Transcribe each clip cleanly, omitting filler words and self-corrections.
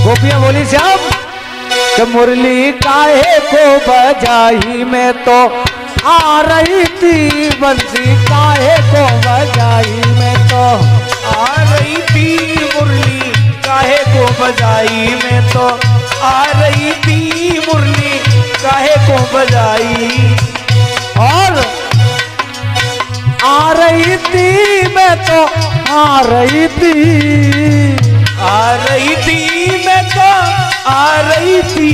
गोपियां बोली श्याम कि मुरली काहे को बजाई में तो आ रही थी बंसी काहे को बजाई में तो आ रही थी मुरली काहे को बजाई में तो आ रही थी मुरली काहे को बजाई और आ रही थी मैं तो आ रही थी मैं तो आ रही थी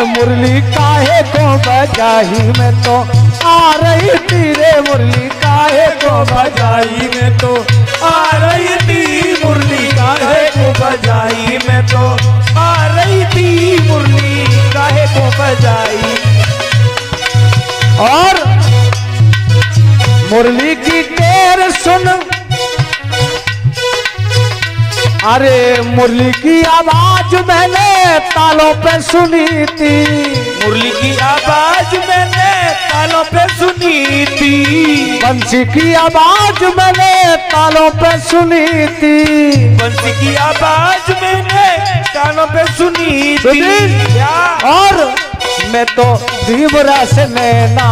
मुरली काहे को बजाई में तो आ रही थी रे मुरली काहे को बजाई में तो आ रही थी मुरली काहे को बजाई में तो आ रही थी मुरली काहे को बजाई। और मुरली की टेर सुन अरे मुरली की आवाज मैंने तालों पे सुनी थी मुरली की आवाज मैंने तालों पे सुनी थी बंसी की आवाज मैंने तालों पे सुनी थी बंसी की आवाज मैंने कानों पे सुनी थी और मैं तो धीवरा से नैना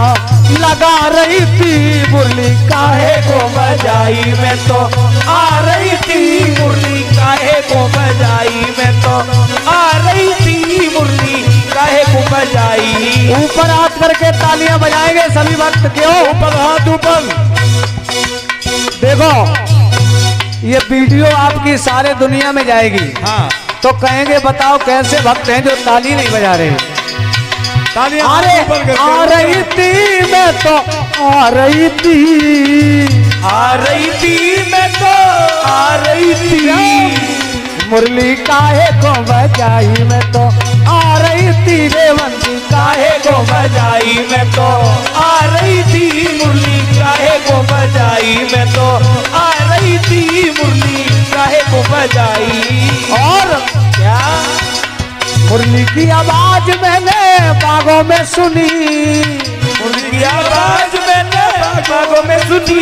लगा रही थी मुरली काहे को बजाई में तो आ रही थी मुरली काहे को बजाई में तो आ रही थी मुरली काहे को बजाई। ऊपर हाथ करके तालियां बजाएंगे सभी भक्त क्यों ऊपर हाथ ऊपर। देखो ये वीडियो आपकी सारे दुनिया में जाएगी हाँ तो कहेंगे बताओ कैसे भक्त हैं जो ताली नहीं बजा रहे। अरे आ रही थी मैं तो आ रही थी मैं तो आ रही थी मुरली काहे को बजाई मैं तो आ रही थी रे बंसी काहे को बजाई मैं तो आ रही थी मुरली काहे को बजाई मैं तो आ रही थी मुरली काहे को बजाई। और क्या मुरली की आवाज मैंने बागों में सुनी मुरली की आवाज मैंने बागों में सुनी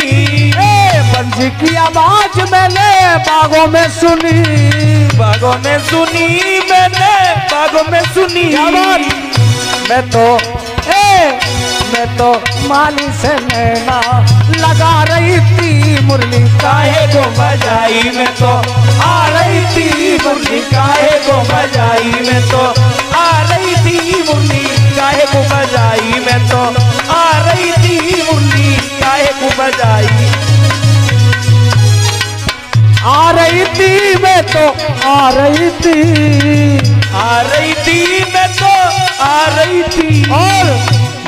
बंसी की आवाज मैंने बागों में सुनी बागों में सुनी मैंने बागों में सुनी मैं तो माली से नैना लगा रही थी मुरली काहे को बजाई में तो आ रही थी मुरली काहे को बजाई में तो आ रही थी मुरली काहे को बजाई में तो आ रही थी मुरली काहे को बजाई। आ रही थी मैं तो आ रही थी मैं तो आ रही थी और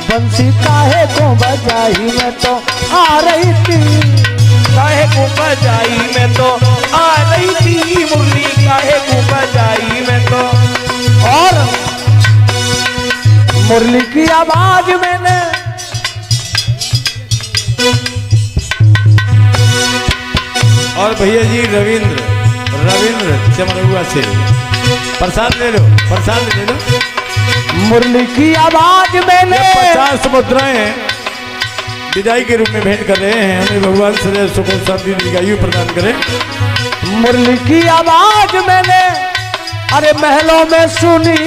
बंसी काहे को बजाई मैं तो आ रही थी काहे को बजाई मैं तो आ रही थी मुरली काहे को बजाई मैं तो। और मुरली की आवाज मैंने और भैया जी रविंद्र चमरुआ से प्रसाद ले लो मुरली की आवाज मैंने 50 मुद्राएं विदाई के रूप में भेंट कर रहे हैं हमें भगवान सदैव सुख शांति दीर्घायु प्रदान करें। मुरली की आवाज मैंने अरे महलों में सुनी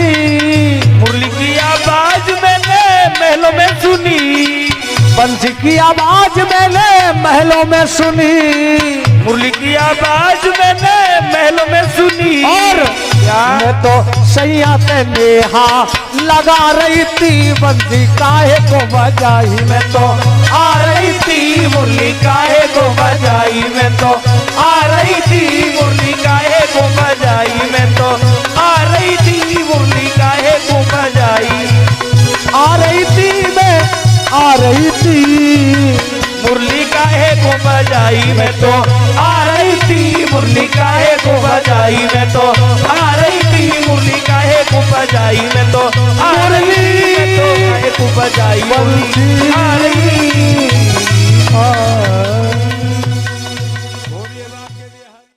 मुरली की आवाज मैंने महलों में सुनी बंसी की आवाज मैंने महलों में सुनी मुरली की आवाज मैंने महलों में सुनी और मैं तो सैया पे नेहा लगा रही थी बंसी काहे को बजाई मैं तो आ रही थी मुरली काहे को बजाई मैं तो आ रही थी मुरली काहे को बजाई मैं तो आ रही थी मुरली काहे को बजाई। आ रही थी मैं आ रही थी मुरली काहे को बजाई मैं तो आ रही थी मुरली काहे को बजाई मैं तो आ रही थी मुरली काहे को बजाई